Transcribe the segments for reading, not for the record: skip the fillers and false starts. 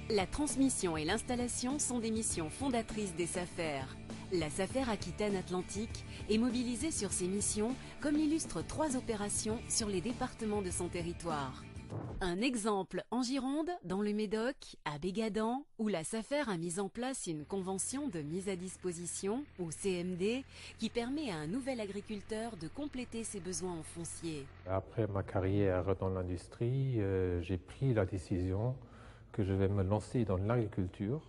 La transmission et l'installation sont des missions fondatrices des SAFER. La SAFER Aquitaine-Atlantique est mobilisée sur ces missions, comme l'illustrent 3 opérations sur les départements de son territoire. Un exemple en Gironde, dans le Médoc, à Bégadan, où la SAFER a mis en place une convention de mise à disposition, ou CMD, qui permet à un nouvel agriculteur de compléter ses besoins en foncier. Après ma carrière dans l'industrie, j'ai pris la décision que je vais me lancer dans l'agriculture.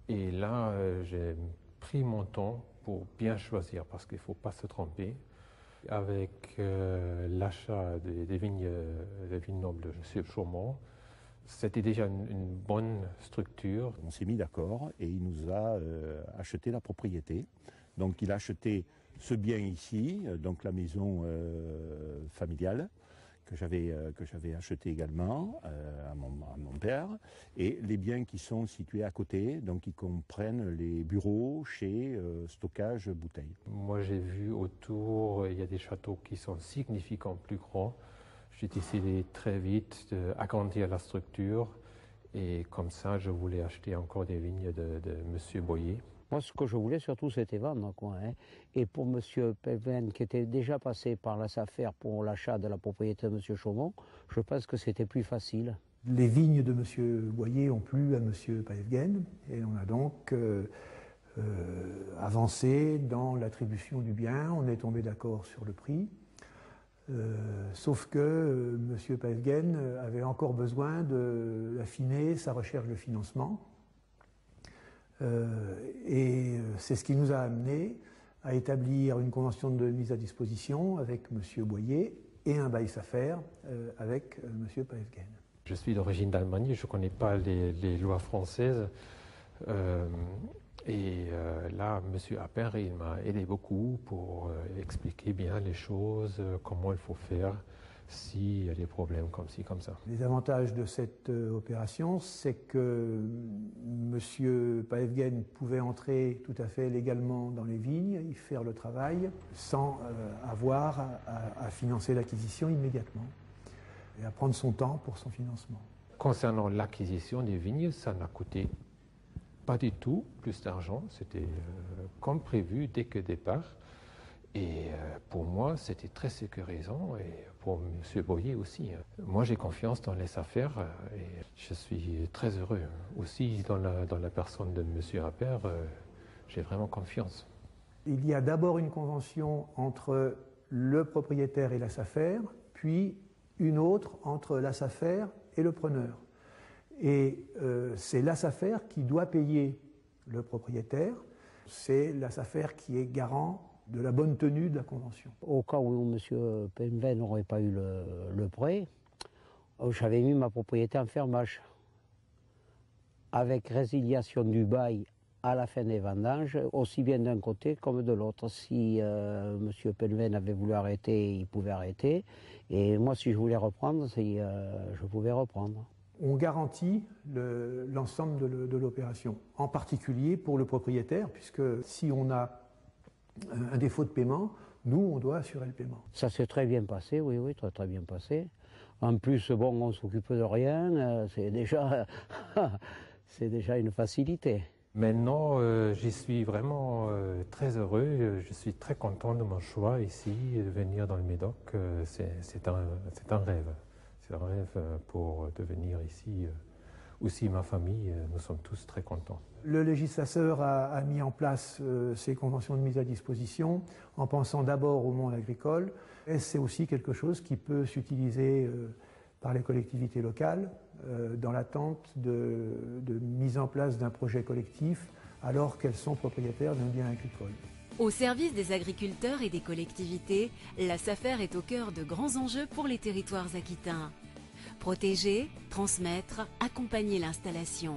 Et là, j'ai pris mon temps pour bien choisir, parce qu'il ne faut pas se tromper. Avec l'achat des vignes nobles de M. Chaumont, c'était déjà une bonne structure. On s'est mis d'accord et il nous a acheté la propriété. Donc il a acheté ce bien ici, donc la maison familiale, que j'avais acheté également à mon père, et les biens qui sont situés à côté, donc qui comprennent les bureaux, chez, stockage, bouteilles. Moi j'ai vu autour, il y a des châteaux qui sont significativement plus grands. J'ai décidé très vite d'agrandir la structure, et comme ça je voulais acheter encore des vignes de M. Boyer. Moi, ce que je voulais surtout, c'était vendre, quoi, hein. Et pour M. Pelven, qui était déjà passé par la SAFER pour l'achat de la propriété de M. Chaumont, je pense que c'était plus facile. Les vignes de M. Boyer ont plu à M. Paevgen, et on a donc avancé dans l'attribution du bien. On est tombé d'accord sur le prix. Sauf que M. Paevgen avait encore besoin d'affiner sa recherche de financement. Et c'est ce qui nous a amené à établir une convention de mise à disposition avec M. Boyer et un bail SAFER avec M. Paevgen. Je suis d'origine d'Allemagne, je ne connais pas les lois françaises. Là, M. Appert, il m'a aidé beaucoup pour expliquer bien les choses, comment il faut faire s'il y a des problèmes comme ci, comme ça. Les avantages de cette opération, c'est que M. Paevgen pouvait entrer tout à fait légalement dans les vignes, y faire le travail, sans avoir à financer l'acquisition immédiatement, et à prendre son temps pour son financement. Concernant l'acquisition des vignes, ça n'a coûté pas du tout plus d'argent, c'était comme prévu dès que départ. Et pour moi, c'était très sécurisant, et pour M. Boyer aussi. Moi, j'ai confiance dans les affaires et je suis très heureux. Aussi, dans la personne de M. Appert, j'ai vraiment confiance. Il y a d'abord une convention entre le propriétaire et la SAFER, puis une autre entre la SAFER et le preneur. Et c'est la SAFER qui doit payer le propriétaire. C'est la SAFER qui est garant de la bonne tenue de la convention. Au cas où M. Pelven n'aurait pas eu le prêt, j'avais mis ma propriété en fermage, avec résiliation du bail à la fin des vendanges, aussi bien d'un côté comme de l'autre. Si M. Pelven avait voulu arrêter, il pouvait arrêter, et moi, si je voulais reprendre, je pouvais reprendre. On garantit l'ensemble de l'opération, en particulier pour le propriétaire, puisque si on a un défaut de paiement, nous, on doit assurer le paiement. Ça s'est très bien passé, oui, très très bien passé. En plus, bon, on s'occupe de rien, c'est déjà une facilité. Maintenant, j'y suis vraiment très heureux, je suis très content de mon choix ici, de venir dans le Médoc. C'est un rêve. C'est un rêve pour devenir ici. Aussi ma famille, nous sommes tous très contents. Le législateur a mis en place ces conventions de mise à disposition en pensant d'abord au monde agricole. Et c'est aussi quelque chose qui peut s'utiliser par les collectivités locales dans l'attente de mise en place d'un projet collectif alors qu'elles sont propriétaires d'un bien agricole. Au service des agriculteurs et des collectivités, la SAFER est au cœur de grands enjeux pour les territoires aquitains. Protéger, transmettre, accompagner l'installation.